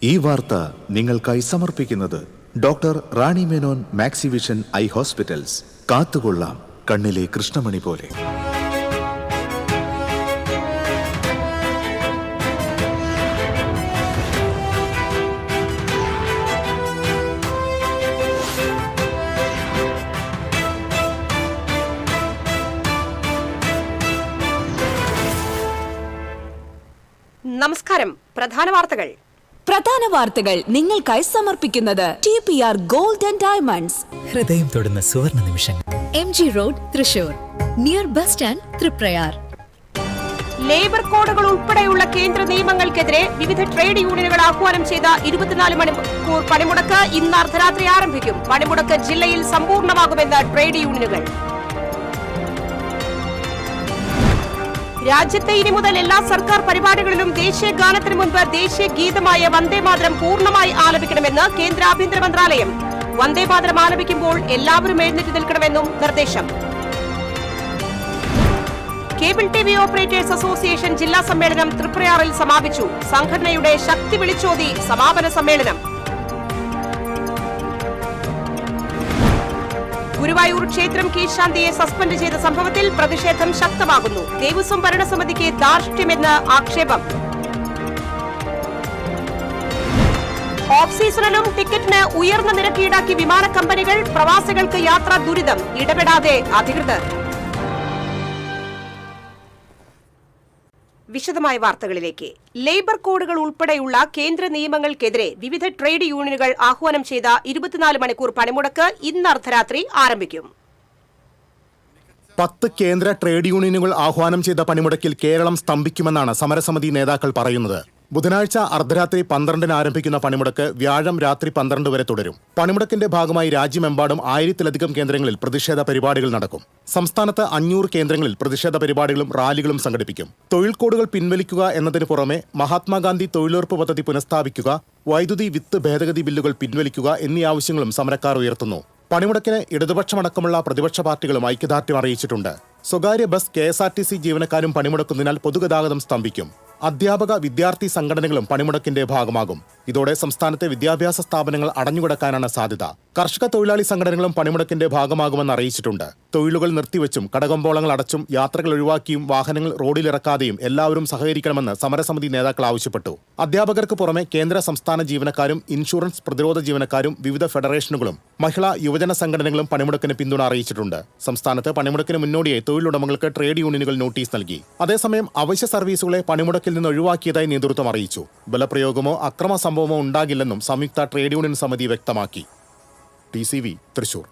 ഈ വാർത്ത നിങ്ങൾക്കായി സമർപ്പിക്കുന്നത് doctor Rani Menon Maxivision I hospitals. കാത്തുകൊള്ളാം കണ്ണിലെ കൃഷ്ണമണി പോലെ. നമസ്കാരം. പ്രധാന വാർത്തകൾ നിങ്ങൾക്കായി സമർപ്പിക്കുന്നത് TPR ഗോൾഡ് ആൻഡ് ഡയമണ്ട്സ്. ഹൃദയം തൊടുന്ന സുവർണ നിമിഷങ്ങൾ. MG road, Thrissur, near bus stand, Triprayar. Labour കോഡുകൾ ഉൾപ്പെടെയുള്ള കേന്ദ്ര നിയമങ്ങൾക്കെതിരെ വിവിധ ട്രേഡ് യൂണിയനുകൾ ആഹ്വാനം ചെയ്ത 24 മണിക്കൂർ പണിമുടക്ക് ഇന്ന് അർദ്ധരാത്രി ആരംഭിക്കും. പണിമുടക്ക് ജില്ലയിൽ സമ്പൂർണ്ണമാകുമെന്ന് ട്രേഡ് യൂണിയനുകൾ. രാജ്യത്തെ ഇനി മുതൽ എല്ലാ സർക്കാർ പരിപാടികളിലും ദേശീയ ഗാനത്തിന് മുൻപ് ദേശീയ ഗീതമായ വന്ദേമാതരം പൂർണ്ണമായി ആലപിക്കണമെന്ന് കേന്ദ്ര ആഭ്യന്തര മന്ത്രാലയം. വന്ദേമാതരം ആലപിക്കുമ്പോൾ എല്ലാവരും എഴുന്നേറ്റ് നിൽക്കണമെന്നും നിർദ്ദേശം. കേബിൾ TV ഓപ്പറേറ്റേഴ്സ് അസോസിയേഷൻ ജില്ലാ സമ്മേളനം തൃപ്രയാറിൽ സമാപിച്ചു. സംഘടനയുടെ ശക്തി വിളിച്ചോതി സമാപന സമ്മേളനം. ഗുരുവായൂർ ക്ഷേത്രം കീഴ്ശാന്തിയെ സസ്പെൻഡ് ചെയ്ത സംഭവത്തിൽ പ്രതിഷേധം ശക്തമാകുന്നു. ദേവസ്വം ഭരണസമിതിക്ക് ധാർഷ്ട്യമെന്ന് ആക്ഷേപം. ഓഫ് സീസണിലും ടിക്കറ്റിന് ഉയർന്ന നിരക്ക് ഈടാക്കി വിമാന കമ്പനികൾ. പ്രവാസികൾക്ക് യാത്രാ ദുരിതം. ഇടപെടാതെ അധികൃതർ. വിശദമായ വാർത്തകളിലേക്ക്. ലേബർ കോഡുകൾ ഉൾപ്പെടെയുള്ള കേന്ദ്ര നിയമങ്ങൾക്കെതിരെ വിവിധ ട്രേഡ് യൂണിയനുകൾ ആഹ്വാനം ചെയ്ത 24 മണിക്കൂർ പണിമുടക്ക് ഇന്ന് അർദ്ധരാത്രി ആരംഭിക്കും. 10 കേന്ദ്ര ട്രേഡ് യൂണിയനുകൾ ആഹ്വാനം ചെയ്ത പണിമുടക്കിൽ കേരളം സ്തംഭിക്കുമെന്നാണ് സമരസമിതി നേതാക്കൾ പറയുന്നത്. ബുധനാഴ്ച അർദ്ധരാത്രി 12-ന് ആരംഭിക്കുന്ന പണിമുടക്ക് വ്യാഴം രാത്രി 12 വരെ തുടരും. പണിമുടക്കിന്റെ ഭാഗമായി രാജ്യമെമ്പാടും 1000-ലധികം കേന്ദ്രങ്ങളിൽ പ്രതിഷേധ പരിപാടികൾ നടക്കും. സംസ്ഥാനത്ത് 500 കേന്ദ്രങ്ങളിൽ പ്രതിഷേധ പരിപാടികളും റാലികളും സംഘടിപ്പിക്കും. തൊഴിൽ കോഡുകൾ പിൻവലിക്കുക എന്നതിന് പുറമെ മഹാത്മാഗാന്ധി തൊഴിലുറപ്പ് പദ്ധതി പുനഃസ്ഥാപിക്കുക, വൈദ്യുതി വിത്ത് ഭേദഗതി ബില്ലുകൾ പിൻവലിക്കുക എന്നീ ആവശ്യങ്ങളും സമരക്കാർ ഉയർത്തുന്നു. പണിമുടക്കിന് ഇടതുപക്ഷമടക്കമുള്ള പ്രതിപക്ഷ പാർട്ടികളും ഐക്യദാർഢ്യം അറിയിച്ചിട്ടുണ്ട്. സ്വകാര്യ ബസ്, KSRTC ജീവനക്കാരും പണിമുടക്കുന്നതിനാൽ പൊതുഗതാഗതം സ്തംഭിക്കും. അധ്യാപക, വിദ്യാർത്ഥി സംഘടനകളും പണിമുടക്കിന്റെ ഭാഗമാകും. ഇതോടെ സംസ്ഥാനത്തെ വിദ്യാഭ്യാസ സ്ഥാപനങ്ങൾ അടഞ്ഞുകിടക്കാനാണ് സാധ്യത. കർഷക തൊഴിലാളി സംഘടനകളും പണിമുടക്കിന്റെ ഭാഗമാകുമെന്ന് അറിയിച്ചിട്ടുണ്ട്. തൊഴിലുകൾ നിർത്തിവെച്ചും കടകമ്പോളങ്ങൾ അടച്ചും യാത്രകൾ ഒഴിവാക്കിയും വാഹനങ്ങൾ റോഡിലിറക്കാതെയും എല്ലാവരും സഹകരിക്കണമെന്ന് സമരസമിതി നേതാക്കൾ ആവശ്യപ്പെട്ടു. അധ്യാപകർക്ക് പുറമെ കേന്ദ്ര സംസ്ഥാന ജീവനക്കാരും ഇൻഷുറൻസ് പ്രതിരോധ ജീവനക്കാരും വിവിധ ഫെഡറേഷനുകളും മഹിളാ യുവജന സംഘടനകളും പണിമുടക്കിന് പിന്തുണ അറിയിച്ചിട്ടുണ്ട്. സംസ്ഥാനത്ത് പണിമുടക്കിന് മുന്നോടിയായി തൊഴിലുടമകൾക്ക് ട്രേഡ് യൂണിയനുകൾ നോട്ടീസ് നൽകി. അതേസമയം അവശ്യ സർവീസുകളെ പണിമുടക്കിൽ നിന്ന് ഒഴിവാക്കിയതായി നേതൃത്വം അറിയിച്ചു. ബലപ്രയോഗമോ അക്രമ സംഭവമോ ഉണ്ടാകില്ലെന്നും സംയുക്ത ട്രേഡ് യൂണിയൻ സമിതി വ്യക്തമാക്കി. TCV തൃശൂർ.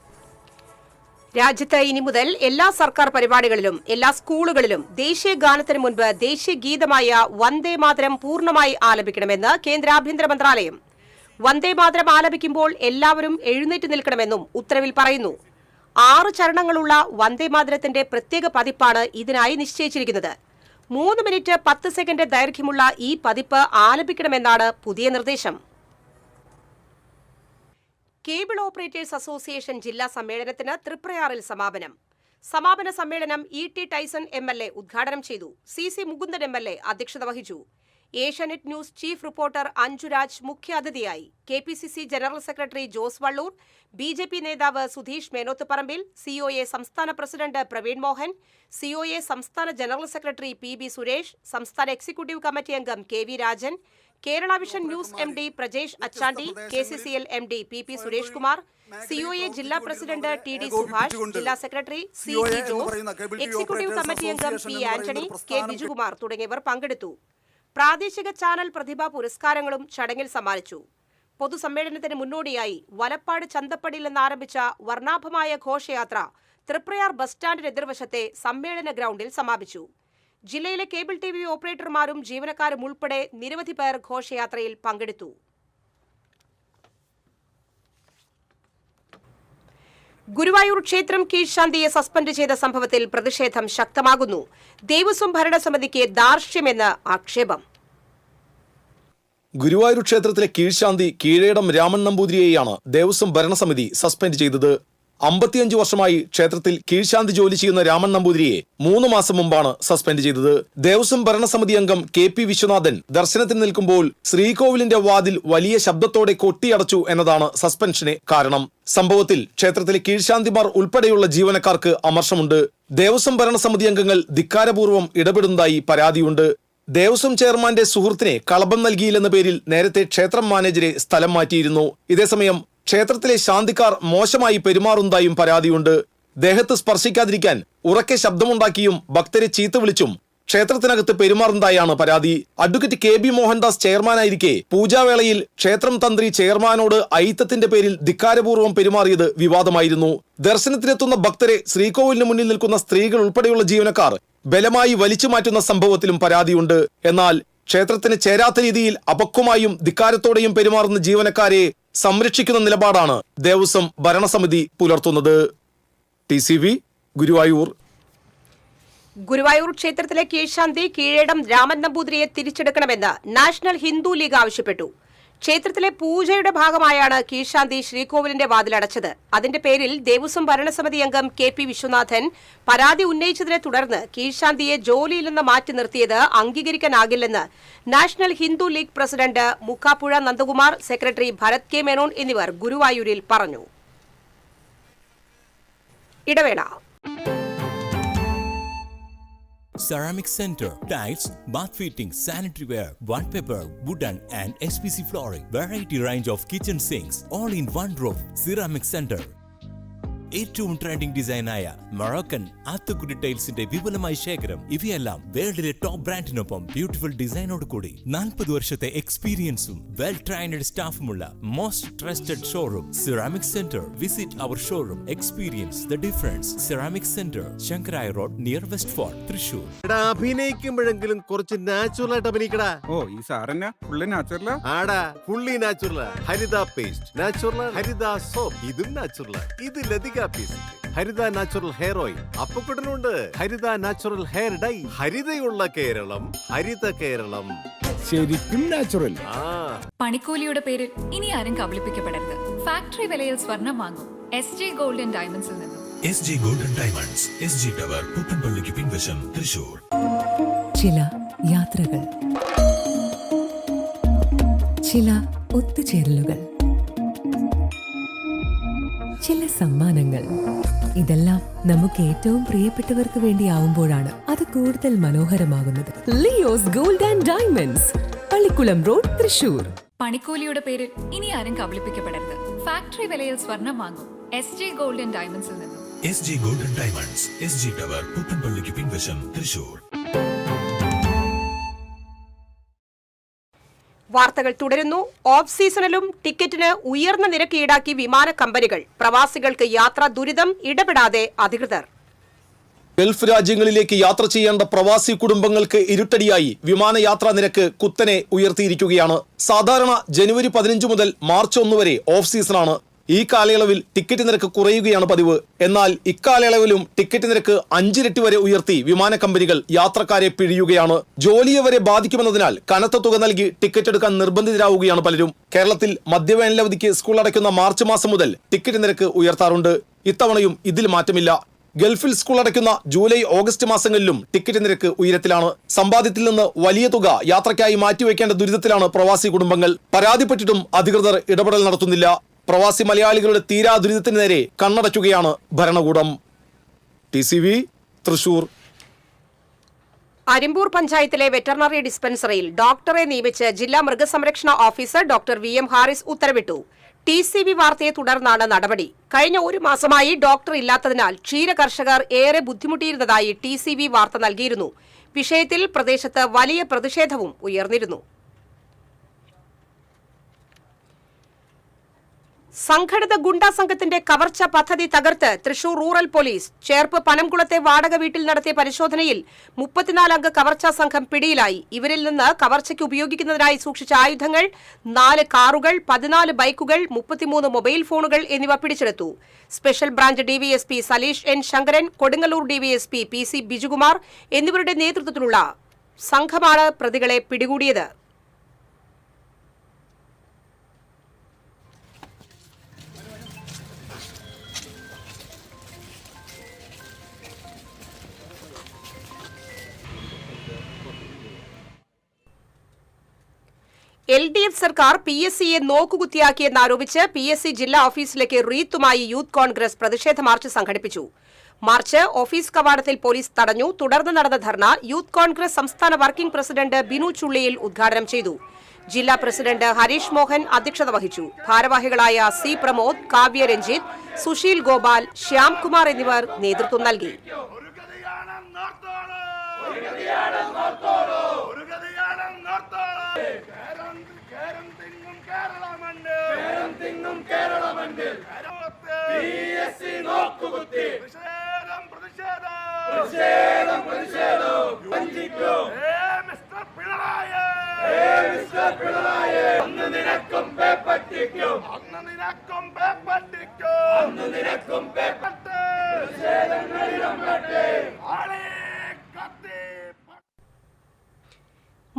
രാജ്യത്ത് ഇനി മുതൽ എല്ലാ സർക്കാർ പരിപാടികളിലും എല്ലാ സ്കൂളുകളിലും ദേശീയ ഗാനത്തിന് മുൻപ് ദേശീയ ഗീതമായ വന്ദേമാതരം പൂർണ്ണമായി ആലപിക്കണമെന്ന് കേന്ദ്ര ആഭ്യന്തര മന്ത്രാലയം. വന്ദേമാതരം ആലപിക്കുമ്പോൾ എല്ലാവരും എഴുന്നേറ്റ് നിൽക്കണമെന്നും ഉത്തരവിൽ പറയുന്നു. 6 ചരണങ്ങളുള്ള വന്ദേമാതരത്തിന്റെ പ്രത്യേക പതിപ്പാണ് ഇതിനായി നിശ്ചയിച്ചിരിക്കുന്നത്. 3 മിനിറ്റ് 10 സെക്കൻഡ് ദൈർഘ്യമുള്ള ഈ പതിപ്പ് ആലപിക്കണമെന്നാണ് പുതിയ നിർദ്ദേശം. കേബിൾ ഓപ്പറേറ്റേഴ്സ് അസോസിയേഷൻ ജില്ലാ സമ്മേളനത്തിന് തൃപ്രയാറിൽ സമാപനം. സമാപന സമ്മേളനം ET ടൈസൺ MLA ഉദ്ഘാടനം ചെയ്തു. CC മുകുന്ദൻ MLA അധ്യക്ഷത വഹിച്ചു. Asianet news chief reporter Anjuraj മുഖ്യാതിഥിയായി. KPCC general secretary Jose Vallur, BJP നേതാവ് സുധീഷ് മേനോത്തുപറമ്പിൽ, COA സംസ്ഥാന പ്രസിഡന്റ് പ്രവീൺ മോഹൻ, COA സംസ്ഥാന ജനറൽ സെക്രട്ടറി PB സുരേഷ്, സംസ്ഥാന എക്സിക്യൂട്ടീവ് കമ്മിറ്റി അംഗം KV Rajan, Kerala vision news MD Prajesh Achandi, KCCL MD PP Suresh Kumar, COA ജില്ലാ പ്രസിഡന്റ് TD സുഭാഷ്, ജില്ലാ secretary CC Jose, executive committee അംഗം P ആന്റണി, K ബിജുകുമാർ തുടങ്ങിയവർ പങ്കെടുത്തു. പ്രാദേശിക ചാനൽ പ്രതിഭാ പുരസ്കാരങ്ങളും ചടങ്ങിൽ സമ്മാനിച്ചു. പൊതുസമ്മേളനത്തിന് മുന്നോടിയായി വലപ്പാട് ചന്തപ്പടിയിൽ നിന്ന് ആരംഭിച്ച വർണ്ണാഭമായ ഘോഷയാത്ര തൃപ്രയാർ ബസ് സ്റ്റാൻഡിന് എതിർവശത്തെ സമ്മേളന ഗ്രൗണ്ടിൽ സമാപിച്ചു. ജില്ലയിലെ കേബിൾ TV ഓപ്പറേറ്റർമാരും ജീവനക്കാരും ഉൾപ്പെടെ നിരവധി പേർ ഘോഷയാത്രയിൽ പങ്കെടുത്തു. ഗുരുവായൂർ ക്ഷേത്രം കീഴ്ശാന്തിയെ സസ്പെൻഡ് ചെയ്ത സംഭവത്തിൽ പ്രതിഷേധം ശക്തമാകുന്നു. ദേവസ്വം ഭരണസമിതിക്ക് ധാർഷ്ട്യമെന്ന് ആക്ഷേപം. ഗുരുവായൂർ ക്ഷേത്രത്തിലെ കീഴ്ശാന്തി കീഴേടം രാമൻ നമ്പൂതിരിയെയാണ് ദേവസ്വം ഭരണസമിതി സസ്പെൻഡ് ചെയ്തത്. 55 വർഷമായി ക്ഷേത്രത്തിൽ കീഴ്ശാന്തി ജോലി ചെയ്യുന്ന രാമൻ നമ്പൂതിരിയെ 3 മാസം മുമ്പാണ് സസ്പെൻഡ് ചെയ്തത്. ദേവസ്വം ഭരണസമിതി അംഗം KP വിശ്വനാഥൻ ദർശനത്തിന് നിൽക്കുമ്പോൾ ശ്രീകോവിലിന്റെ വാതിൽ വലിയ ശബ്ദത്തോടെ കൊട്ടിയടച്ചു എന്നതാണ് സസ്പെൻഷന് കാരണം. സംഭവത്തിൽ ക്ഷേത്രത്തിലെ കീഴ്ശാന്തിമാർ ഉൾപ്പെടെയുള്ള ജീവനക്കാർക്ക് അമർഷമുണ്ട്. ദേവസ്വം ഭരണസമിതി അംഗങ്ങൾ ധിക്കാരപൂർവ്വം ഇടപെടുന്നതായി പരാതിയുണ്ട്. ദേവസ്വം ചെയർമാന്റെ സുഹൃത്തിനെ കളഭം നൽകിയില്ലെന്ന പേരിൽ നേരത്തെ ക്ഷേത്രം മാനേജരെ സ്ഥലം മാറ്റിയിരുന്നു. ഇതേസമയം ക്ഷേത്രത്തിലെ ശാന്തിക്കാർ മോശമായി പെരുമാറുന്നതായും പരാതിയുണ്ട്. ദേഹത്ത് സ്പർശിക്കാതിരിക്കാൻ ഉറക്കെ ശബ്ദമുണ്ടാക്കിയും ഭക്തരെ ചീത്ത വിളിച്ചും ക്ഷേത്രത്തിനകത്ത് പെരുമാറുന്നതായാണ് പരാതി. അഡ്വക്കേറ്റ് KB മോഹൻദാസ് ചെയർമാനായിരിക്കെ പൂജാവേളയിൽ ക്ഷേത്രം തന്ത്രി ചെയർമാനോട് അയിത്തത്തിന്റെ പേരിൽ ധിക്കാരപൂർവ്വം പെരുമാറിയത് വിവാദമായിരുന്നു. ദർശനത്തിനെത്തുന്ന ഭക്തരെ ശ്രീകോവിലിന് മുന്നിൽ നിൽക്കുന്ന സ്ത്രീകൾ ഉൾപ്പെടെയുള്ള ജീവനക്കാർ ബലമായി വലിച്ചു മാറ്റുന്ന സംഭവത്തിലും പരാതിയുണ്ട്. എന്നാൽ ക്ഷേത്രത്തിന് ചേരാത്ത രീതിയിൽ അപക്വമായും ധിക്കാരത്തോടെയും പെരുമാറുന്ന ജീവനക്കാരെ സംരക്ഷിക്കുന്ന നിലപാടാണ് ദേവസ്വം ഭരണസമിതി പുലർത്തുന്നത്. TCV ഗുരുവായൂർ. ഗുരുവായൂർ ക്ഷേത്രത്തിലെ കീഴ്ശാന്തി കീഴേടം രാമൻ നമ്പൂതിരിയെ തിരിച്ചെടുക്കണമെന്ന് നാഷണൽ ഹിന്ദു ലീഗ് ആവശ്യപ്പെട്ടു. ക്ഷേത്രത്തിലെ പൂജയുടെ ഭാഗമായാണ് കീഴ്ശാന്തി ശ്രീകോവിലിന്റെ വാതിലടച്ചത്. അതിന്റെ പേരിൽ ദേവസ്വം ഭരണസമിതി അംഗം KP വിശ്വനാഥൻ പരാതി ഉന്നയിച്ചതിനെ തുടർന്ന് കീഴ്ശാന്തിയെ ജോലിയിൽ നിന്ന് മാറ്റി നിർത്തിയത് അംഗീകരിക്കാനാകില്ലെന്ന് national Hindu league president Mukkappuzha Nandakumar, secretary Bharat K Menon എന്നിവർ ഗുരുവായൂരിൽ പറഞ്ഞു. ഇടവേള. Ceramic Center, tiles, bath fittings, sanitary ware, wallpaper, wooden and SPC flooring, variety range of kitchen sinks, all in one roof. Ceramic Center. ഏറ്റവും ട്രെൻഡിംഗ് ഡിസൈനായ മൊറോക്കൻ ആത്തുകുടി ടൈൽസിന്റെ വിപുലമായ ശേഖരം. ഇവയെല്ലാം വേൾഡിലെ ടോപ്പ് ബ്രാൻഡിനൊപ്പം ബ്യൂട്ടിഫുൾ ഡിസൈനോട് കൂടി 40 വർഷത്തെ എക്സ്പീരിയൻസും വെൽ ട്രെയിൻഡ് സ്റ്റാഫുമുള്ള most trusted showroom ceramic centre. Visit our showroom, experience the difference. Ceramic centre, Sankaraya road, near west fort, Thrissur. അഭിനയിക്കുമ്പോഴെങ്കിലും കുറച്ച് നാച്ചുറൽ ആയിട്ട് അഭിനയിക്കടാ. ഓ, ഈ സാറന്നെ ഫുള്ളി നാച്ചുറലാ? ആടാ, ഫുള്ളി നാച്ചുറലാ. ഹരിത പേസ്റ്റ് നാച്ചുറൽ, ഹരിത സോപ്പ് ഇതും നാച്ചുറൽ. ഇത് ലതിക പേസ്റ്റ്, ഹരിത നാച്ചുറൽ ഹെയർ ഓയിൽ. അപ്പക്കുട്ടനുണ്ട് ഹരിത natural hair dye. ഹരിതയുള്ള Keralam, Haritha Keralam, ശരിക്കും natural. പണിക്കൂലിയുടെ പേരിൽ ഇനി ആരും കബളിപ്പിക്കപ്പെടരുത്. ഫാക്ടറി വിലയിൽ സ്വർണം വാങ്ങും SJ ഗോൾഡൻ ഡയമണ്ട്സിൽ നിന്നും. SJ golden diamonds, SG tower, പുത്തൻപള്ളിക്ക് പിൻവശം, തൃശൂർ. ചില യാത്രകൾ, ചില ഒത്തുചേരലുകൾ, ചില സമ്മാനങ്ങൾ, ഇതെല്ലാം നമുക്ക് ഏറ്റവും പ്രിയപ്പെട്ടവർക്ക് വേണ്ടിയാവുമ്പോഴാണ് അത് കൂടുതൽ മനോഹരമാകുന്നത്. Leo's gold and diamonds, Pallikkulam road, Thrissur. പണിക്കൂലിയുടെ പേരിൽ ഇനി ആരും കബളിപ്പിക്കപ്പെടരുത്. ഫാക്ടറി വിലയിൽ സ്വർണം വാങ്ങും SJ ഗോൾഡൻ ഡയമണ്ട്സിൽ നിന്നും. SG golden diamonds, SG tower, പുത്തൻപള്ളിക്ക് പിൻവശം, തൃശൂർ. വാർത്തകൾ തുടരുന്നു. ഓഫ് സീസണിലും ടിക്കറ്റിന് ഉയർന്ന നിരക്ക് ഈടാക്കി വിമാന കമ്പനികൾ. പ്രവാസികൾക്ക് യാത്രാ ദുരിതം, ഇടപെടാതെ അധികൃതർ. ഗൾഫ് രാജ്യങ്ങളിലേക്ക് യാത്ര ചെയ്യേണ്ട പ്രവാസി കുടുംബങ്ങൾക്ക് ഇരുട്ടടിയായി വിമാനയാത്രാ നിരക്ക് കുത്തനെ ഉയർത്തിയിരിക്കുകയാണ്. സാധാരണ ജനുവരി 15 മുതൽ മാർച്ച് 1 വരെ ഓഫ് സീസണാണ്. ഈ കാലയളവിൽ ടിക്കറ്റ് നിരക്ക് കുറയുകയാണ് പതിവ്. എന്നാൽ ഇക്കാലയളവിലും ടിക്കറ്റ് നിരക്ക് 5 ഇരട്ടി വരെ ഉയർത്തി വിമാന കമ്പനികൾ യാത്രക്കാരെ പിഴിയുകയാണ്. ജോലിയെ വരെ ബാധിക്കുമെന്നതിനാൽ കനത്ത തുക നൽകി ടിക്കറ്റ് എടുക്കാൻ നിർബന്ധിതരാവുകയാണ് പലരും. കേരളത്തിൽ മധ്യവേനലവധിക്ക് സ്കൂൾ അടയ്ക്കുന്ന മാർച്ച് മാസം മുതൽ ടിക്കറ്റ് നിരക്ക് ഉയർത്താറുണ്ട്. ഇത്തവണയും ഇതിൽ മാറ്റമില്ല. ഗൾഫിൽ സ്കൂൾ അടയ്ക്കുന്ന ജൂലൈ ഓഗസ്റ്റ് മാസങ്ങളിലും ടിക്കറ്റ് നിരക്ക് ഉയരത്തിലാണ്. സമ്പാദ്യത്തിൽ നിന്ന് വലിയ തുക യാത്രയ്ക്കായി മാറ്റിവെക്കേണ്ട ദുരിതത്തിലാണ് പ്രവാസി കുടുംബങ്ങൾ. പരാതിപ്പെട്ടിട്ടും അധികൃതർ ഇടപെടൽ നടത്തുന്നില്ല. പ്രവാസി മലയാളികളുടെ തീരാ ദുരിതത്തിന് നേരെ കണ്ണടയ്ക്കുകയാണ് ഭരണകൂടം. TCV തൃശൂർ. അരിമ്പൂർ പഞ്ചായത്തിലെ വെറ്ററിനറി ഡിസ്പെൻസറിയിൽ ഡോക്ടറെ നിയമിച്ച് ജില്ലാ മൃഗസംരക്ഷണ ഓഫീസർ ഡോക്ടർ VM ഹാരിസ് ഉത്തരവിട്ടു. TCV വാർത്തയെ തുടർന്നാണ് നടപടി. കഴിഞ്ഞ 1 മാസമായി ഡോക്ടർ ഇല്ലാത്തതിനാൽ ക്ഷീര കർഷകർ ഏറെ ബുദ്ധിമുട്ടിയിരുന്നതായി TCV വാർത്ത നൽകിയിരുന്നു. വിഷയത്തിൽ പ്രദേശത്ത് വലിയ പ്രതിഷേധവും ഉയർന്നിരുന്നു. സംഘടിത ഗുണ്ടാ സംഘത്തിന്റെ കവർച്ച പദ്ധതി തകർത്ത് തൃശൂർ റൂറൽ പോലീസ്. ചേർപ്പ് പനംകുളത്തെ വാടക വീട്ടിൽ നടത്തിയ പരിശോധനയിൽ 34 അംഗ കവർച്ചാ സംഘം പിടിയിലായി. ഇവരിൽ നിന്ന് കവർച്ചയ്ക്ക് ഉപയോഗിക്കുന്നതിനായി സൂക്ഷിച്ച ആയുധങ്ങൾ, 4 കാറുകൾ, 14 ബൈക്കുകൾ, 33 മൊബൈൽ ഫോണുകൾ എന്നിവ പിടിച്ചെടുത്തു. Special branch DVSP Saleesh N Sankaran, Kodungallur DVSP PC Bijukumar എന്നിവരുടെ നേതൃത്വത്തിലുള്ള സംഘമാണ് പ്രതികളെ പിടികൂടിയത്. LDF സർക്കാർ PSCയെ നോക്കുകുത്തിയാക്കിയെന്നാരോപിച്ച് PSC ജില്ലാ ഓഫീസിലേക്ക് റീത്തുമായി യൂത്ത് കോൺഗ്രസ് പ്രതിഷേധ മാർച്ച് സംഘടിപ്പിച്ചു. മാർച്ച് ഓഫീസ് കവാടത്തിൽ പോലീസ് തടഞ്ഞു. തുടർന്ന് നടന്ന ധർണ യൂത്ത് കോൺഗ്രസ് സംസ്ഥാന വർക്കിംഗ് പ്രസിഡന്റ് ബിനു ചുള്ളിയിൽ ഉദ്ഘാടനം ചെയ്തു. ജില്ലാ പ്രസിഡന്റ് ഹരീഷ് മോഹൻ അധ്യക്ഷത വഹിച്ചു. ഭാരവാഹികളായ C. പ്രമോദ്, കാവ്യ രഞ്ജിത്ത്, സുശീൽ ഗോപാൽ, ശ്യാംകുമാർ എന്നിവർ നേതൃത്വം നൽകി.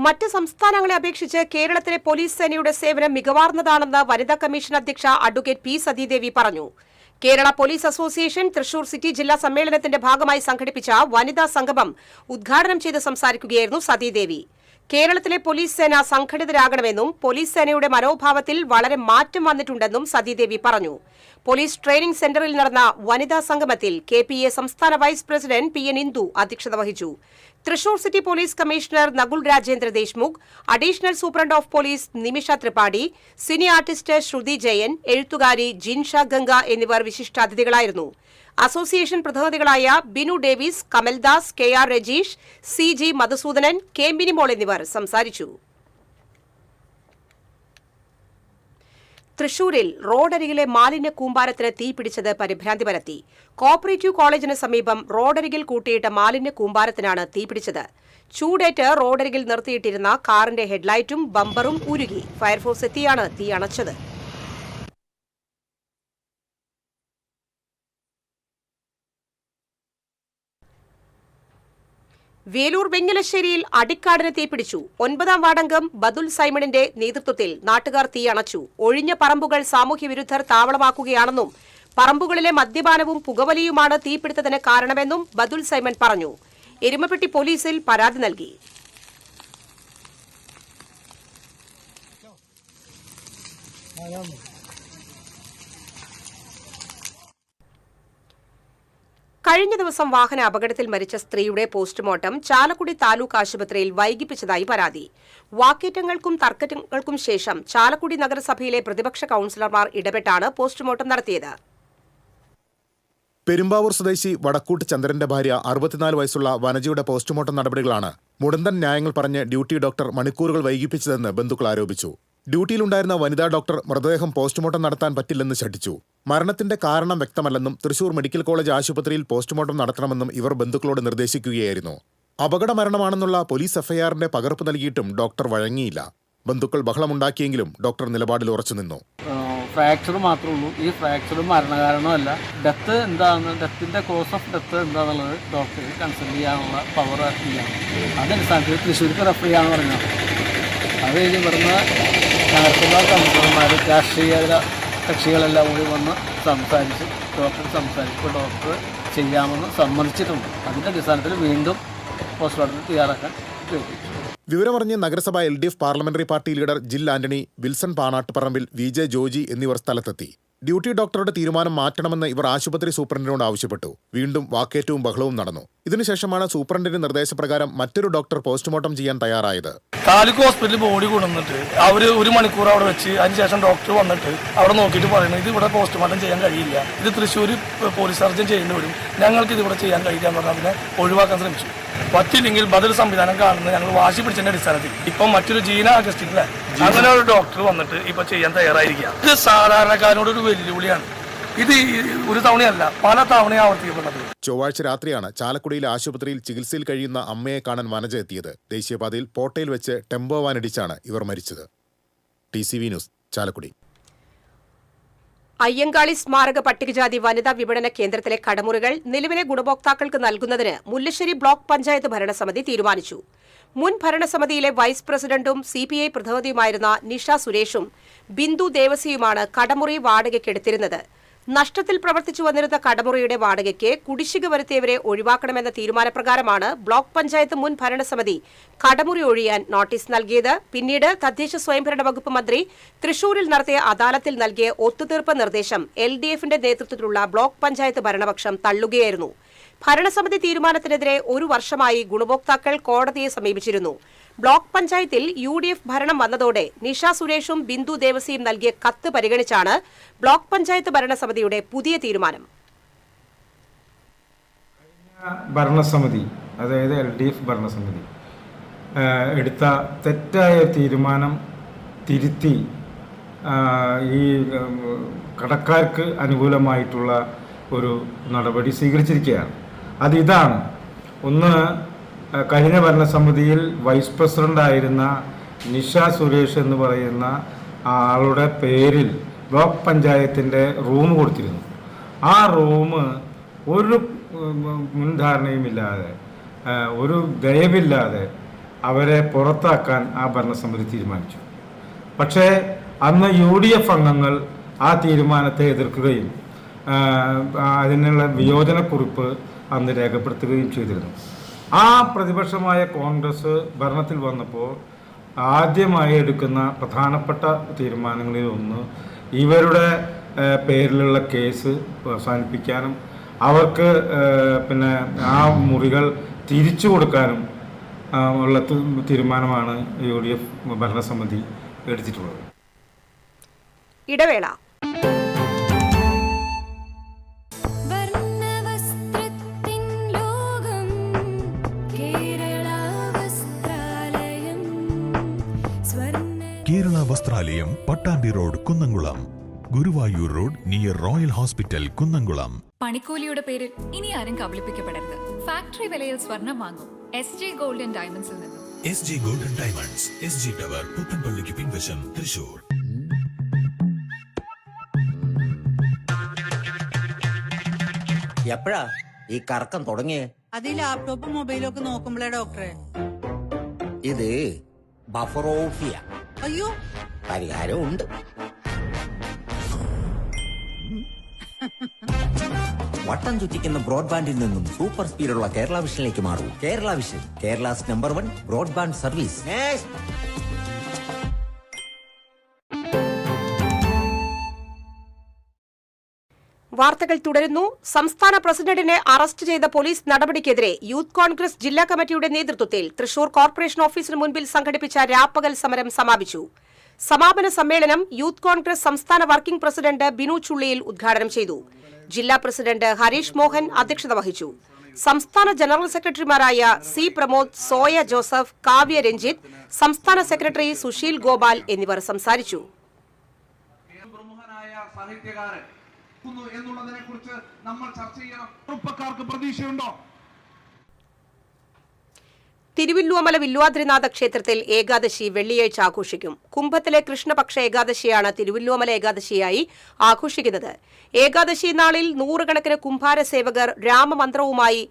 മറ്റ് സംസ്ഥാനങ്ങളെ അപേക്ഷിച്ച് കേരളത്തിലെ പോലീസ് സേനയുടെ സേവനം മികവാർന്നതാണെന്ന് വനിതാ കമ്മീഷൻ അധ്യക്ഷ അഡ്വക്കേറ്റ് P. സതീദേവി പറഞ്ഞു. Kerala police association Thrissur city ജില്ലാ സമ്മേളനത്തിന്റെ ഭാഗമായി സംഘടിപ്പിച്ച വനിതാ സംഗമം ഉദ്ഘാടനം ചെയ്ത് സംസാരിക്കുകയായിരുന്നു സതീദേവി. കേരളത്തിലെ പോലീസ് സേന സംഘടിതരാകണമെന്നും പോലീസ് സേനയുടെ മനോഭാവത്തിൽ വളരെ മാറ്റം വന്നിട്ടുണ്ടെന്നും സതീദേവി പറഞ്ഞു. പോലീസ് ട്രെയിനിംഗ് സെന്ററിൽ നടന്ന വനിതാ സംഗമത്തിൽ KPA സംസ്ഥാന വൈസ് പ്രസിഡന്റ് PN ഇന്ദു അധ്യക്ഷത വഹിച്ചു. Thrissur city police commissioner Nakul Rajendra Deshmukh, additional superintendent of police Nimisha Tripathi, cine artist Shruti Jayan, എഴുത്തുകാരി ജിൻഷ ഗംഗ എന്നിവർ വിശിഷ്ടാതിഥികളായിരുന്നു. അസോസിയേഷൻ പ്രതിനിധികളായ Binu Davis, Kamaldas, KR Rajeesh, CG Madhusoodanan, K. Minimol എന്നിവർ സംസാരിച്ചു. തൃശൂരിൽ റോഡരികിലെ മാലിന്യ കൂമ്പാരത്തിന് തീപിടിച്ചത് പരിഭ്രാന്തി പരത്തി. കോപ്പറേറ്റീവ് കോളേജിന് സമീപം റോഡരികിൽ കൂട്ടിയിട്ട മാലിന്യ കൂമ്പാരത്തിനാണ് തീപിടിച്ചത്. ചൂടേറ്റ് റോഡരികിൽ നിർത്തിയിട്ടിരുന്ന കാറിന്റെ ഹെഡ്ലൈറ്റും ബമ്പറും ഉരുകി. ഫയർഫോഴ്സ് എത്തിയാണ് തീ അണച്ചത്. വേലൂർ വെങ്ങലശ്ശേരിയിൽ അടിക്കാടിന് തീപിടിച്ചു. 9ാം വാർഡംഗം ബദുൽ സൈമണിന്റെ നേതൃത്വത്തിൽ നാട്ടുകാർ തീ അണച്ചു. ഒഴിഞ്ഞ പറമ്പുകൾ സാമൂഹ്യവിരുദ്ധർ താവളമാക്കുകയാണെന്നും പറമ്പുകളിലെ മദ്യപാനവും പുകവലിയുമാണ് തീപിടുത്തത്തിന് കാരണമെന്നും ബദുൽ സൈമൺ പറഞ്ഞു. എരുമപ്പെട്ടി പോലീസിൽ പരാതി നൽകി. കഴിഞ്ഞ ദിവസം വാഹന അപകടത്തിൽ മരിച്ച സ്ത്രീയുടെ പോസ്റ്റ്മോർട്ടം ചാലക്കുടി താലൂക്ക് ആശുപത്രിയിൽ വൈകിപ്പിച്ചതായി പരാതി. വാക്കേറ്റങ്ങൾക്കും തർക്കങ്ങൾക്കും ശേഷം ചാലക്കുടി നഗരസഭയിലെ പ്രതിപക്ഷ കൌൺസിലർമാർ ഇടപെട്ടാണ് പോസ്റ്റ്മോർട്ടം നടത്തിയത്. പെരുമ്പാവൂർ സ്വദേശി വടക്കൂട്ട് ചന്ദ്രന്റെ ഭാര്യ 64 വയസ്സുള്ള വനജയുടെ പോസ്റ്റ്മോർട്ടം നടപടികളാണ് മുടന്തൻ ന്യായങ്ങൾ പറഞ്ഞ് ഡ്യൂട്ടി ഡോക്ടർ മണിക്കൂറുകൾ വൈകിപ്പിച്ചതെന്ന് ബന്ധുക്കൾ ആരോപിച്ചു. ഡ്യൂട്ടിയിലുണ്ടായിരുന്ന വനിതാ ഡോക്ടർ മൃതദേഹം പോസ്റ്റ്മോർട്ടം നടത്താൻ പറ്റില്ലെന്ന് ശഠിച്ചു. മരണത്തിന്റെ കാരണം വ്യക്തമല്ലെന്നും തൃശൂർ മെഡിക്കൽ കോളേജ് ആശുപത്രിയിൽ പോസ്റ്റ്മോർട്ടം നടത്തണമെന്നും ഇവർ ബന്ധുക്കളോട് നിർദ്ദേശിക്കുകയായിരുന്നു. അപകട മരണമാണെന്നുള്ള പോലീസ് എഫ്ഐആറിന്റെ പകർപ്പ് നൽകിയിട്ടും ഡോക്ടർ വഴങ്ങിയില്ല. ബന്ധുക്കൾ ബഹളമുണ്ടാക്കിയെങ്കിലും ഡോക്ടർ നിലപാടിൽ ഉറച്ചുനിന്നു. ഫ്രാക്ചർ മാത്രമേ ഉള്ളൂ. ഈ ഫ്രാക്ചർ മരണകാരണമല്ല. ഡെത്ത് എന്താണ്, ഡെത്തിന്റെ കോസ് ഓഫ് ഡെത്ത് എന്താണെന്നുള്ളത് ഡോക്ടറെ കൺസൾട്ട് ചെയ്യാനുള്ള പവർ ഇല്ല. അതനുസരിച്ച് തൃശ്ശൂർക്ക് റെഫർ ചെയ്യാന്ന് പറഞ്ഞാൽ അത് കഴിഞ്ഞ് ഇവിടുന്ന് നഗരസഭാ കൗൺസിലർമാർ രാഷ്ട്രീയ കക്ഷികളെല്ലാം കൂടി വന്ന് സംസാരിച്ച് സംസാരിച്ചപ്പോൾ ഡോക്ടർ ചെയ്യാമെന്ന് സമ്മതിച്ചിട്ടുണ്ട്. അതിൻ്റെ അടിസ്ഥാനത്തിൽ വീണ്ടും പോസ്റ്റ്മോർട്ടം തയ്യാറാക്കാൻ ചോദിച്ചു. വിവരമറിഞ്ഞ് നഗരസഭ LDF parliamentary party leader Jil Antony, Wilson Panattuparambil, VJ Joji എന്നിവർ സ്ഥലത്തെത്തി. ഡ്യൂട്ടി ഡോക്ടറുടെ തീരുമാനം മാറ്റണമെന്ന് ഇവർ ആശുപത്രി സൂപ്രണ്ടിനോട് ആവശ്യപ്പെട്ടു. വീണ്ടും വാക്കേറ്റവും ബഹളവും നടന്നു. ഇതിനുശേഷമാണ് സൂപ്രണ്ടിന്റെ നിർദ്ദേശപ്രകാരം മറ്റൊരു ഡോക്ടർ പോസ്റ്റ്മോർട്ടം ചെയ്യാൻ തയ്യാറായത്. താലൂക്ക് ഹോസ്പിറ്റലിൽ ബോഡി കൊണ്ടുവന്നിട്ട് അവർ 1 മണിക്കൂർ അവിടെ വെച്ച് അതിനുശേഷം ഡോക്ടർ വന്നിട്ട് അവിടെ നോക്കിയിട്ട് പറയുന്നത് ഇത് ഇവിടെ പോസ്റ്റ്മോർട്ടം ചെയ്യാൻ കഴിയില്ല, ഇത് തൃശ്ശൂർ പോലീസ് സർജൻ ചെയ്യേണ്ടി വരും, ഞങ്ങൾക്ക് ഇത് ഇവിടെ ചെയ്യാൻ കഴിയില്ല എന്ന് പറഞ്ഞാൽ അതിനെ ഒഴിവാക്കാൻ ശ്രമിച്ചു. പറ്റില്ലെങ്കിൽ ബദൽ സംവിധാനം കാണുന്നത് ഞങ്ങൾ വാശി പിടിച്ചതിന്റെ അടിസ്ഥാനത്തിൽ ഇപ്പം മറ്റൊരു ജീന അഗസ്റ്റിനില്ല അങ്ങനെ ഒരു ഡോക്ടർ വന്നിട്ട് ഇപ്പൊ ചെയ്യാൻ തയ്യാറായിരിക്കുക. ഇത് സാധാരണക്കാരനോടൊരു വെല്ലുവിളിയാണ്. ഇത് ഒരു തവണയല്ല, പല തവണയും ആവർത്തിക്കപ്പെട്ടത്. ചൊവ്വാഴ്ച രാത്രിയാണ് ചാലക്കുടിയിലെ ആശുപത്രിയിൽ ചികിത്സയിൽ കഴിയുന്ന അമ്മയെ കാണാൻ വനജ എത്തിയത്. ദേശീയപാതയിൽ പോട്ടയിൽ വെച്ച് ടെമ്പോ വാൻ ഇടിച്ചാണ് ഇവർ മരിച്ചത്. TCV news, Chalakudy. അയ്യങ്കാളി സ്മാരക പട്ടികജാതി വനിതാ വിപണന കേന്ദ്രത്തിലെ കടമുറികൾ നിലവിലെ ഗുണഭോക്താക്കൾക്ക് നൽകുന്നതിന് മുല്ലശ്ശേരി ബ്ലോക്ക് പഞ്ചായത്ത് ഭരണസമിതി തീരുമാനിച്ചു. മുൻ ഭരണസമിതിയിലെ വൈസ് പ്രസിഡന്റും CPI പ്രതിനിധിയുമായിരുന്ന നിഷ സുരേഷും ബിന്ദു ദേവസിയുമാണ് കടമുറി വാടകയ്ക്കെടുത്തിരുന്നത്. നഷ്ടത്തിൽ പ്രവർത്തിച്ചു വന്നിരുന്ന കടമുറിയുടെ വാടകയ്ക്ക് കുടിശ്ശിക വരുത്തിയവരെ ഒഴിവാക്കണമെന്ന തീരുമാനപ്രകാരമാണ് ബ്ലോക്ക് പഞ്ചായത്ത് മുൻ ഭരണസമിതി കടമുറി ഒഴിയാൻ നോട്ടീസ് നൽകിയത്. പിന്നീട് തദ്ദേശ സ്വയംഭരണ വകുപ്പ് മന്ത്രി തൃശൂരിൽ നടത്തിയ അദാലത്തിൽ നൽകിയ ഒത്തുതീർപ്പ് നിർദ്ദേശം LDFന്റെ നേതൃത്വത്തിലുള്ള ബ്ലോക്ക് പഞ്ചായത്ത് ഭരണപക്ഷം തള്ളുകയായിരുന്നു. ഭരണസമിതി തീരുമാനത്തിനെതിരെ 1 വർഷമായി ഗുണഭോക്താക്കൾ കോടതിയെ സമീപിച്ചിരുന്നു. ബ്ലോക്ക് പഞ്ചായത്തിൽ UDF ഭരണം വന്നതോടെ നിഷ സുരേഷും ബിന്ദു ദേവസിയും നൽകിയ കത്ത് പരിഗണിച്ചാണ് ബ്ലോക്ക് പഞ്ചായത്ത് ഭരണസമിതിയുടെ പുതിയ തീരുമാനം. ഭരണസമിതി, അതായത് LDF ഭരണസമിതി എടുത്ത തെറ്റായ തീരുമാനം തിരുത്തി ഈ കടക്കാർക്ക് അനുകൂലമായിട്ടുള്ള ഒരു നടപടി സ്വീകരിച്ചിരിക്കുകയാണ്. അതിതാണ്: ഒന്ന്, കഴിഞ്ഞ ഭരണസമിതിയിൽ വൈസ് പ്രസിഡൻ്റായിരുന്ന നിഷ സുരേഷ് എന്ന് പറയുന്ന ആളുടെ പേരിൽ ബ്ലോക്ക് പഞ്ചായത്തിൻ്റെ റൂം കൊടുത്തിരുന്നു. ആ റൂം ഒരു മുൻധാരണയുമില്ലാതെ, ഒരു ദയവില്ലാതെ അവരെ പുറത്താക്കാൻ ആ ഭരണസമിതി തീരുമാനിച്ചു. പക്ഷേ അന്ന് UDF അംഗങ്ങൾ ആ തീരുമാനത്തെ എതിർക്കുകയും അതിനുള്ള വിയോജനക്കുറിപ്പ് അന്ന് രേഖപ്പെടുത്തുകയും ചെയ്തിരുന്നു. ആ പ്രതിപക്ഷമായ കോൺഗ്രസ് ഭരണത്തിൽ വന്നപ്പോൾ ആദ്യമായി എടുക്കുന്ന പ്രധാനപ്പെട്ട തീരുമാനങ്ങളിൽ ഒന്ന് ഇവരുടെ പേരിലുള്ള കേസ് അവസാനിപ്പിക്കാനും അവർക്ക് ആ മുറികൾ തിരിച്ചു കൊടുക്കാനും ഉള്ള തീരുമാനമാണ് UDF ഭരണസമിതി എടുത്തിട്ടുള്ളത്. ഇടവേള. Kerala Vasthralayam, Pattambi road, Kunnamkulam. Guruvayur road near royal hospital, Kunnamkulam. പണിക്കൂലിയുടെ പേരിൽ ഇനി ആരും കബളിപ്പിക്കപ്പെടരുത്. ഫാക്ടറി വിലയിൽ സ്വർണം വാങ്ങും SJ ഗോൾഡൻ ഡയമണ്ട്സിൽ നിന്നും. SG golden diamonds, SG tower, പുത്തൻപള്ളിക്ക് പിൻവശം, തൃശൂർ. എപ്പോഴാ ഈ കറക്കം തുടങ്ങിയേ? അത് ലാപ്ടോപ്പും മൊബൈലും ഒക്കെ നോക്കുമ്പോഴേ ഡോക്ടറെ. ഇത് ബഫറോഫിയ. അയ്യോ, പരിഹാരമുണ്ട്. വട്ടം ചുറ്റിക്കുന്ന ബ്രോഡ്ബാൻഡിൽ നിന്നും സൂപ്പർ സ്പീഡുള്ള കേരള വിഷനിലേക്ക് മാറൂ. Kerala vision, Kerala's number 1 broadband service. വാർത്തകൾ തുടരുന്നു. സംസ്ഥാന പ്രസിഡന്റിനെ അറസ്റ്റ് ചെയ്ത പോലീസ് നടപടിക്കെതിരെ യൂത്ത് കോൺഗ്രസ് ജില്ലാ കമ്മിറ്റിയുടെ നേതൃത്വത്തിൽ തൃശൂർ കോർപ്പറേഷൻ ഓഫീസിന് മുൻപിൽ സംഘടിപ്പിച്ച രാപ്പകൽ സമരം സമാപിച്ചു. സമാപന സമ്മേളനം യൂത്ത് കോൺഗ്രസ് സംസ്ഥാന വർക്കിംഗ് പ്രസിഡന്റ് ബിനു ചുള്ളിയിൽ ഉദ്ഘാടനം ചെയ്തു. ജില്ലാ പ്രസിഡന്റ് ഹരീഷ് മോഹൻ അധ്യക്ഷത വഹിച്ചു. സംസ്ഥാന ജനറൽ സെക്രട്ടറിമാരായ C Pramod, soya Joseph, Kavya Ranjith, സംസ്ഥാന സെക്രട്ടറി സുശീൽ ഗോപാൽ എന്നിവർ സംസാരിച്ചു. എന്നുള്ളതിനെ കുറിച്ച് നമ്മൾ ചർച്ച ചെയ്യണം. ചെറുപ്പക്കാർക്ക് പ്രതീക്ഷയുണ്ടോ? തിരുവല്ലുവമല വില്വാദ്രിനാഥ ക്ഷേത്രത്തിൽ ഏകാദശി വെള്ളിയാഴ്ച ആഘോഷിക്കും. കുംഭത്തിലെ കൃഷ്ണപക്ഷ ഏകാദശിയാണ് തിരുവല്ലുവമല ഏകാദശിയായി ആഘോഷിക്കുന്നത്. ഏകാദശി നാളിൽ നൂറുകണക്കിന് കുംഭാര സേവകർ രാമമന്ത്രവുമായി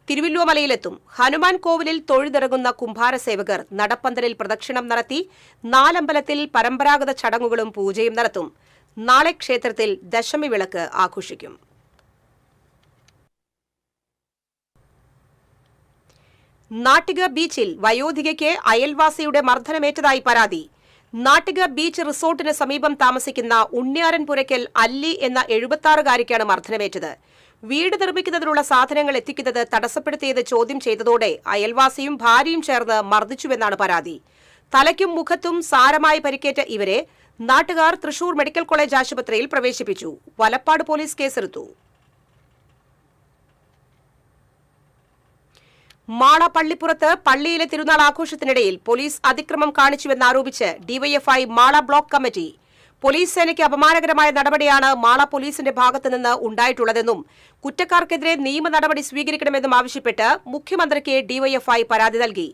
തിരുവല്ലുവമലയിലെത്തും. ഹനുമാൻ കോവിലിൽ തൊഴുതിറങ്ങുന്ന കുംഭാര സേവകർ നടപ്പന്തലിൽ പ്രദക്ഷിണം നടത്തി 4 അമ്പലത്തിൽ പരമ്പരാഗത ചടങ്ങുകളും പൂജയും നടത്തും. നാളെ ക്ഷേത്രത്തിൽ ദശമി വിളക്ക് ആഘോഷിക്കും. നാട്ടിക ബീച്ചിൽ വയോധികയ്ക്ക് അയൽവാസിയുടെ മർദ്ദനമേറ്റതായി പരാതി. നാട്ടിക ബീച്ച് റിസോർട്ടിന് സമീപം താമസിക്കുന്ന ഉണ്ണിയാരൻ പുരയ്ക്കൽ അല്ലി എന്ന 76-കാരിക്കാണ് മർദ്ദനമേറ്റത്. വീട് നിർമ്മിക്കുന്നതിനുള്ള സാധനങ്ങൾ എത്തിക്കുന്നത് തടസ്സപ്പെടുത്തിയത് ചോദ്യം ചെയ്തതോടെ അയൽവാസിയും ഭാര്യയും ചേർന്ന് മർദ്ദിച്ചുവെന്നാണ് പരാതി. തലയ്ക്കും മുഖത്തും സാരമായി പരിക്കേറ്റ ഇവരെ നാട്ടുകാർ തൃശൂർ മെഡിക്കൽ കോളേജ് ആശുപത്രിയിൽ പ്രവേശിപ്പിച്ചു. വലപ്പാട് പോലീസ് കേസെടുത്തു. മാള പള്ളിപ്പുറത്ത് പള്ളിയിലെ തിരുനാൾ ആഘോഷത്തിനിടയിൽ പോലീസ് അതിക്രമം കാണിച്ചുവെന്നാരോപിച്ച് DYFI Mala block committee. Police സേനയ്ക്ക് അപമാനകരമായ നടപടിയാണ് മാള പോലീസിന്റെ ഭാഗത്തുനിന്ന് ഉണ്ടായിട്ടുള്ളതെന്നും കുറ്റക്കാർക്കെതിരെ നിയമ നടപടി സ്വീകരിക്കണമെന്നും ആവശ്യപ്പെട്ട് മുഖ്യമന്ത്രിക്ക് ഡിവൈഎഫ്ഐ പരാതി നൽകി.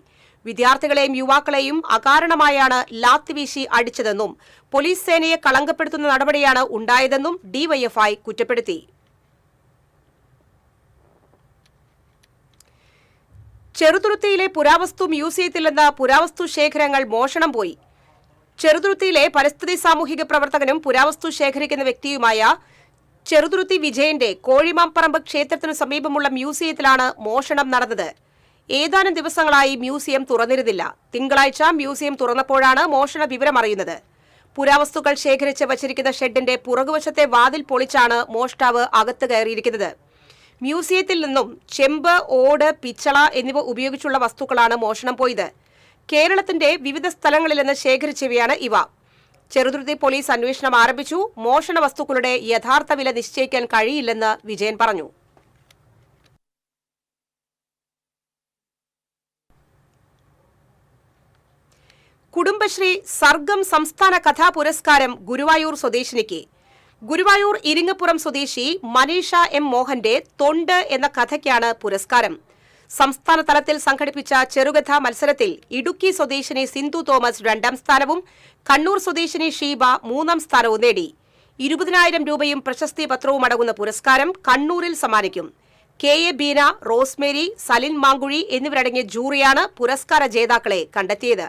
വിദ്യാർത്ഥികളെയും യുവാക്കളെയും അകാരണമായാണ് ലാത്തിവീശി അടിച്ചതെന്നും പോലീസ് സേനയെ കളങ്കപ്പെടുത്തുന്ന നടപടിയാണ് ഉണ്ടായതെന്നും ഡിവൈഎഫ്ഐ കുറ്റപ്പെടുത്തി. ചെറുതുരുത്തിയിലെ പുരാവസ്തു മ്യൂസിയത്തിൽ നിന്ന് പുരാവസ്തു ശേഖരങ്ങൾ മോഷണം പോയി. ചെറുതുരുത്തിയിലെ പരിസ്ഥിതി സാമൂഹിക പ്രവർത്തകനും പുരാവസ്തു ശേഖരിക്കുന്ന വ്യക്തിയുമായ ചെറുതുരുത്തി വിജയന്റെ കോഴിമാമ്പറമ്പ് ക്ഷേത്രത്തിനു സമീപമുള്ള മ്യൂസിയത്തിലാണ് മോഷണം നടന്നത്. ഏതാനും ദിവസങ്ങളായി മ്യൂസിയം തുറന്നിരുന്നില്ല. തിങ്കളാഴ്ച മ്യൂസിയം തുറന്നപ്പോഴാണ് മോഷണ വിവരം അറിയുന്നത്. പുരാവസ്തുക്കൾ ശേഖരിച്ച് വച്ചിരിക്കുന്ന ഷെഡിന്റെ പുറകുവശത്തെ വാതിൽ പൊളിച്ചാണ് മോഷ്ടാവ് അകത്ത് കയറിയിരിക്കുന്നത്. മ്യൂസിയത്തിൽ നിന്നും ചെമ്പ്, ഓട്, പിച്ചള എന്നിവ ഉപയോഗിച്ചുള്ള വസ്തുക്കളാണ് മോഷണം പോയത്. കേരളത്തിന്റെ വിവിധ സ്ഥലങ്ങളിൽ നിന്ന് ശേഖരിച്ചവയാണ് ഇവ. ചെറുതുരുത്തി പോലീസ് അന്വേഷണം ആരംഭിച്ചു. മോഷണ വസ്തുക്കളുടെ യഥാർത്ഥ വില നിശ്ചയിക്കാൻ കഴിയില്ലെന്ന് വിജയൻ പറഞ്ഞു. കുടുംബശ്രീ സർഗം സംസ്ഥാന കഥാ പുരസ്കാരം ഗുരുവായൂർ സ്വദേശിനിക്ക്. ഗുരുവായൂർ ഇരിങ്ങപ്പുറം സ്വദേശി മനീഷ എം മോഹന്റെ തൊണ്ട് എന്ന കഥയ്ക്കാണ് പുരസ്കാരം. സംസ്ഥാന തലത്തിൽ സംഘടിപ്പിച്ച ചെറുകഥാ മത്സരത്തിൽ ഇടുക്കി സ്വദേശിനി സിന്ധു തോമസ് 2ാം സ്ഥാനവും കണ്ണൂർ സ്വദേശിനി ഷീബ 3ാം സ്ഥാനവും നേടി. 20,000 രൂപയും പ്രശസ്തി പത്രവും അടങ്ങുന്ന പുരസ്കാരം കണ്ണൂരിൽ സമ്മാനിക്കും. KA ബീന, റോസ്മേരി, സലിൻ മാങ്കുഴി എന്നിവരടങ്ങിയ ജൂറിയാണ് പുരസ്കാര ജേതാക്കളെ കണ്ടെത്തിയത്.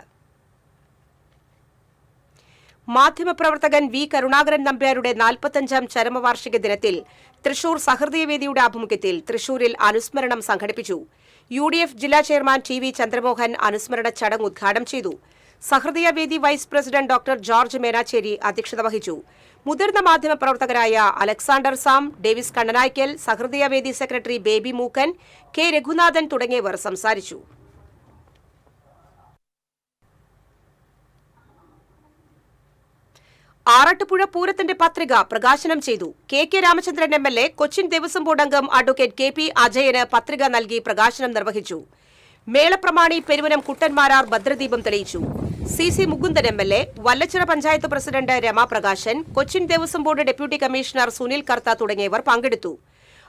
മാധ്യമപ്രവർത്തകൻ വി കരുണാകരൻ നമ്പ്യാരുടെ 45ാം ചരമവാർഷിക ദിനത്തിൽ തൃശൂർ സഹൃദയവേദിയുടെ ആഭിമുഖ്യത്തിൽ തൃശൂരിൽ അനുസ്മരണം സംഘടിപ്പിച്ചു. UDF ജില്ലാ ചെയർമാൻ TV ചന്ദ്രമോഹൻ അനുസ്മരണ ചടങ്ങ് ഉദ്ഘാടനം ചെയ്തു. Sahrudayavedi vice president doctor George Menachery അധ്യക്ഷത വഹിച്ചു. മുതിർന്ന മാധ്യമപ്രവർത്തകരായ Alexander Sam, Davis Kannanaykkal, Sahrudayavedi secretary Baby Mookkan, K Raghunathan തുടങ്ങിയവർ സംസാരിച്ചു. ആറാട്ടുപുഴ പൂരത്തിന്റെ പത്രിക പ്രകാശനം ചെയ്തു. KK Ramachandran MLA, Cochin Devaswom board അംഗം അഡ്വക്കേറ്റ് KP അജയന് പത്രിക നൽകി പ്രകാശനം നിർവഹിച്ചു. മേളപ്രമാണി പെരുവനം കുട്ടന്മാരാർ ഭദ്രദീപം തെളിയിച്ചു. CC Mukundan MLA, Vallachira panchayat president Ramaprakashan, Cochin Devaswom board deputy commissioner Sunil Kartha തുടങ്ങിയവർ പങ്കെടുത്തു.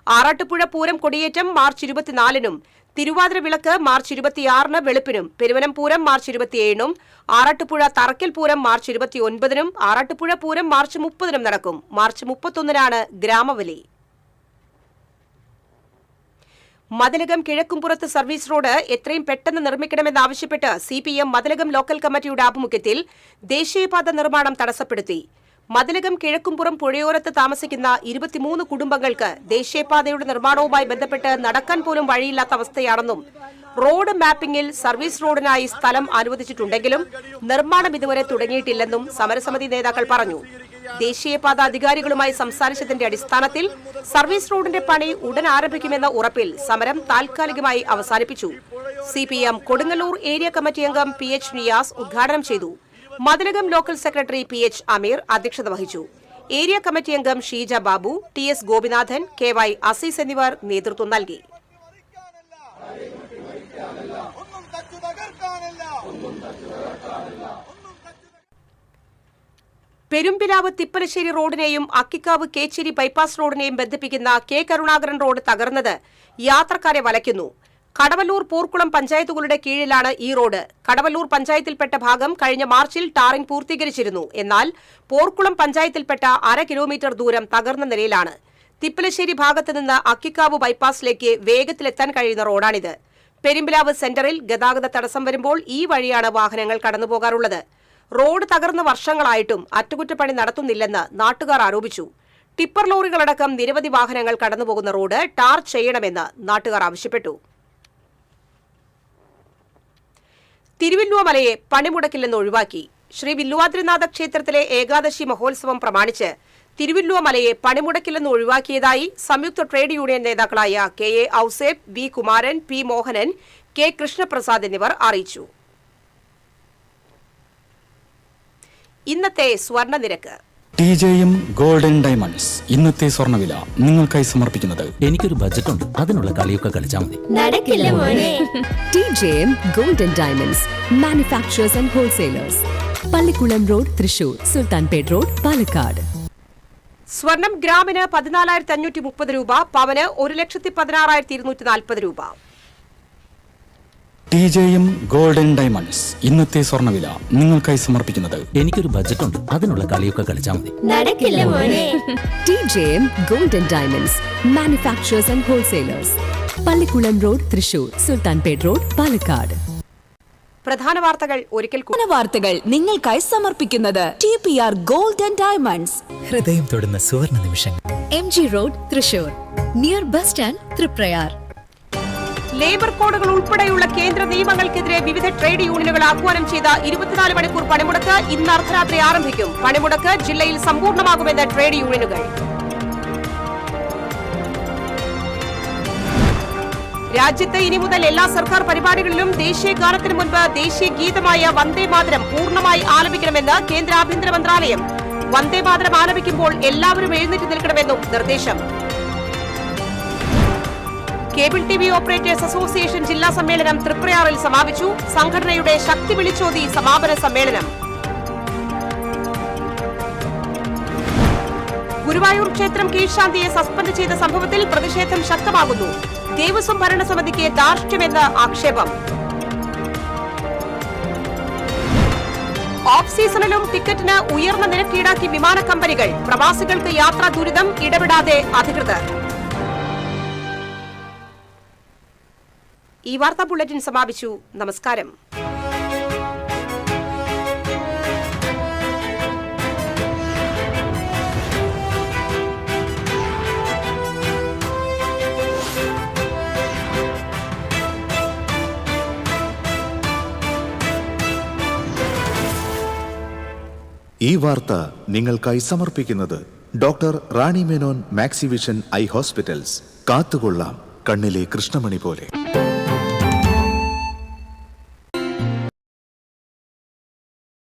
ആറാട്ടുപുഴ പൂരം കൊടിയേറ്റം മാർച്ച് 24-നും, തിരുവാതിര വിളക്ക് മാർച്ച് 26-ന് വെളുപ്പിനും, പെരുവനം പൂരം മാർച്ച് 27-നും, ആറാട്ടുപുഴ തറക്കൽ പൂരം മാർച്ച് 29-നും, ആറാട്ടുപുഴ പൂരം മാർച്ച് 30-നും നടക്കും. മാർച്ച് 31-നാണ് ഗ്രാമബലി. മതിലകം കിഴക്കുംപുറത്ത് സർവീസ് റോഡ് എത്രയും പെട്ടെന്ന് നിർമ്മിക്കണമെന്നാവശ്യപ്പെട്ട് CPM മതിലകം ലോക്കൽ കമ്മിറ്റിയുടെ ആഭിമുഖ്യത്തിൽ ദേശീയപാത നിർമ്മാണം തടസ്സപ്പെടുത്തി. മതിലകം കിഴക്കുംപുറം പുഴയോരത്ത് താമസിക്കുന്ന 23 കുടുംബങ്ങൾക്ക് ദേശീയപാതയുടെ നിർമ്മാണവുമായി ബന്ധപ്പെട്ട് നടക്കാൻ പോലും വഴിയില്ലാത്ത അവസ്ഥയാണെന്നും റോഡ് മാപ്പിംഗിൽ സർവീസ് റോഡിനായി സ്ഥലം അനുവദിച്ചിട്ടുണ്ടെങ്കിലും നിർമ്മാണം ഇതുവരെ തുടങ്ങിയിട്ടില്ലെന്നും സമരസമിതി നേതാക്കൾ പറഞ്ഞു. ദേശീയപാത അധികാരികളുമായി സംസാരിച്ചതിന്റെ അടിസ്ഥാനത്തിൽ സർവീസ് റോഡിന്റെ പണി ഉടൻ ആരംഭിക്കുമെന്ന ഉറപ്പിൽ സമരം താൽക്കാലികമായി അവസാനിപ്പിച്ചു. CPM കൊടുങ്ങല്ലൂർ ഏരിയ കമ്മിറ്റി അംഗം PH നിയാസ് ഉദ്ഘാടനം ചെയ്തു. മതിലകം ലോക്കൽ സെക്രട്ടറി PH അമീർ അധ്യക്ഷത വഹിച്ചു. ഏരിയ കമ്മിറ്റി അംഗം ഷീജ ബാബു, TS ഗോപിനാഥൻ, KY അസീസ് എന്നിവർ നേതൃത്വം നൽകി. പെരുമ്പിലാവ് തിപ്പലശ്ശേരി റോഡിനെയും അക്കിക്കാവ് കേച്ചേരി ബൈപ്പാസ് റോഡിനെയും ബന്ധിപ്പിക്കുന്ന K കരുണാകരൻ റോഡ് തകർന്നത് യാത്രക്കാരെ വലയ്ക്കുന്നു. കടവല്ലൂർ പോർക്കുളം പഞ്ചായത്തുകളുടെ കീഴിലാണ് ഈ റോഡ്. കടവല്ലൂർ പഞ്ചായത്തിൽപ്പെട്ട ഭാഗം കഴിഞ്ഞ മാർച്ചിൽ ടാറിംഗ് പൂർത്തീകരിച്ചിരുന്നു. എന്നാൽ പോർക്കുളം പഞ്ചായത്തിൽപ്പെട്ട 1/2 കിലോമീറ്റർ ദൂരം തകർന്ന നിലയിലാണ്. തിപ്പലശ്ശേരി ഭാഗത്ത് നിന്ന് അക്കിക്കാവ് ബൈപ്പാസിലേക്ക് വേഗത്തിലെത്താൻ കഴിയുന്ന റോഡാണിത്. പെരുമ്പിലാവ് സെന്ററിൽ ഗതാഗത തടസ്സം വരുമ്പോൾ ഈ വഴിയാണ് വാഹനങ്ങൾ കടന്നുപോകാറുള്ളത്. റോഡ് തകർന്ന വർഷങ്ങളായിട്ടും അറ്റകുറ്റപ്പണി നടത്തുന്നില്ലെന്ന് നാട്ടുകാർ ആരോപിച്ചു. ടിപ്പർ ലോറികളടക്കം നിരവധി വാഹനങ്ങൾ കടന്നുപോകുന്ന റോഡ് ടാർ ചെയ്യണമെന്ന് നാട്ടുകാർ ആവശ്യപ്പെട്ടു. തിരുവില്ലുവമലയെ പണിമുടക്കില്ലെന്ന് ഒഴിവാക്കി. ശ്രീ വില്ലുവാദ്രിനാഥ ക്ഷേത്രത്തിലെ ഏകാദശി മഹോത്സവം പ്രമാണിച്ച് തിരുവില്ലുവമലയെ പണിമുടക്കില്ലെന്ന് ഒഴിവാക്കിയതായി സംയുക്ത ട്രേഡ് യൂണിയൻ നേതാക്കളായ KA Ouseph, V Kumaran, P Mohanan, K Krishnaprasad എന്നിവർ അറിയിച്ചു. ഇന്നത്തെ സ്വർണ്ണ നിരക്ക്. TJM ഗോൾഡൻ ഡയമണ്ട്സ് ഇന്നത്തെ സ്വർണ്ണവില നിങ്ങൾക്കായി സമർപ്പിക്കുന്നത്. എനിക്കൊരു ബജറ്റ് ഉണ്ട്, അതിനുള്ള കളിയൊക്കെ കളിച്ചാൽ മതി. നടക്കില്ല മോനെ. TJM golden diamonds manufacturers and wholesalers, Pallikkulam road, Thrissur, Sultanpet road, Palakkad. സ്വർണം ഗ്രാമിന് 14,530 രൂപ, പവന് 1,16,240 രൂപ. TJM ഗോൾഡൻ ഡയമണ്ട്സ് ഇന്നത്തെ സ്വർണ്ണവില നിങ്ങൾക്കായി സമർപ്പിക്കുന്നത്. എനിക്കൊരു ബജറ്റ് ഉണ്ട്, അതിനുള്ള കളിയൊക്കെ കളിച്ചാൽ മതി. നടക്കില്ല മോനെ. TJM golden diamonds manufacturers and wholesalers, Pallikkulam road, Thrissur, Sultanpet road, Palakkad. പ്രധാന വാർത്തകൾ ഒരിക്കൽ കൂടി. വാർത്തകൾ നിങ്ങൾക്കായി സമർപ്പിക്കുന്നത് TPR ഗോൾഡൻ ഡയമണ്ട്സ്. ഹൃദയം തൊടുന്ന സുവർണ്ണ നിമിഷങ്ങൾ. MG Road, Thrissur, near bus stand, Triprayar. Labour കോഡുകൾ ഉൾപ്പെടെയുള്ള കേന്ദ്ര നിയമങ്ങൾക്കെതിരെ വിവിധ ട്രേഡ് യൂണിയനുകൾ ആഹ്വാനം ചെയ്ത 24 മണിക്കൂർ പണിമുടക്ക് ഇന്ന് അർദ്ധരാത്രി ആരംഭിക്കും. പണിമുടക്ക് ജില്ലയിൽ സമ്പൂർണ്ണമാകുമെന്ന് ട്രേഡ് യൂണിയനുകൾ. രാജ്യത്ത് ഇനി മുതൽ എല്ലാ സർക്കാർ പരിപാടികളിലും ദേശീയ ഗാനത്തിന് മുൻപ് ദേശീയ ഗീതമായ വന്ദേ മാതരം പൂർണ്ണമായി ആലപിക്കണമെന്ന് കേന്ദ്ര ആഭ്യന്തര മന്ത്രാലയം. വന്ദേ മാതരം ആലപിക്കുമ്പോൾ എല്ലാവരും എഴുന്നേറ്റ് നിൽക്കണമെന്നും നിർദ്ദേശം. Cable T V operators association ജില്ലാ സമ്മേളനം തൃപ്രയാറിൽ സമാപിച്ചു. സംഘടനയുടെ ശക്തി വിളിച്ചോതി സമാപന സമ്മേളനം. ഗുരുവായൂർ ക്ഷേത്രം കീഴ്ശാന്തിയെ സസ്പെൻഡ് ചെയ്ത സംഭവത്തിൽ പ്രതിഷേധം ശക്തമാകുന്നു. ദേവസ്വം ഭരണസമിതിക്ക് ധാർഷ്ട്യമെന്ന് ആക്ഷേപം. ഓഫ് സീസണിലും ടിക്കറ്റിന് ഉയർന്ന നിരക്ക് ഈടാക്കി വിമാന കമ്പനികൾ. പ്രവാസികൾക്ക് യാത്രാ ദുരിതം ഇടപെടാതെ അധികൃതർ. ഈ വാർത്താ ബുള്ളറ്റിൻ സമാപിച്ചു. നമസ്കാരം. ഈ വാർത്ത നിങ്ങൾക്കായി സമർപ്പിക്കുന്നത് doctor Rani Menon Maxivision I hospitals. കാത്തുകൊള്ളാം കണ്ണിലെ കൃഷ്ണമണി പോലെ.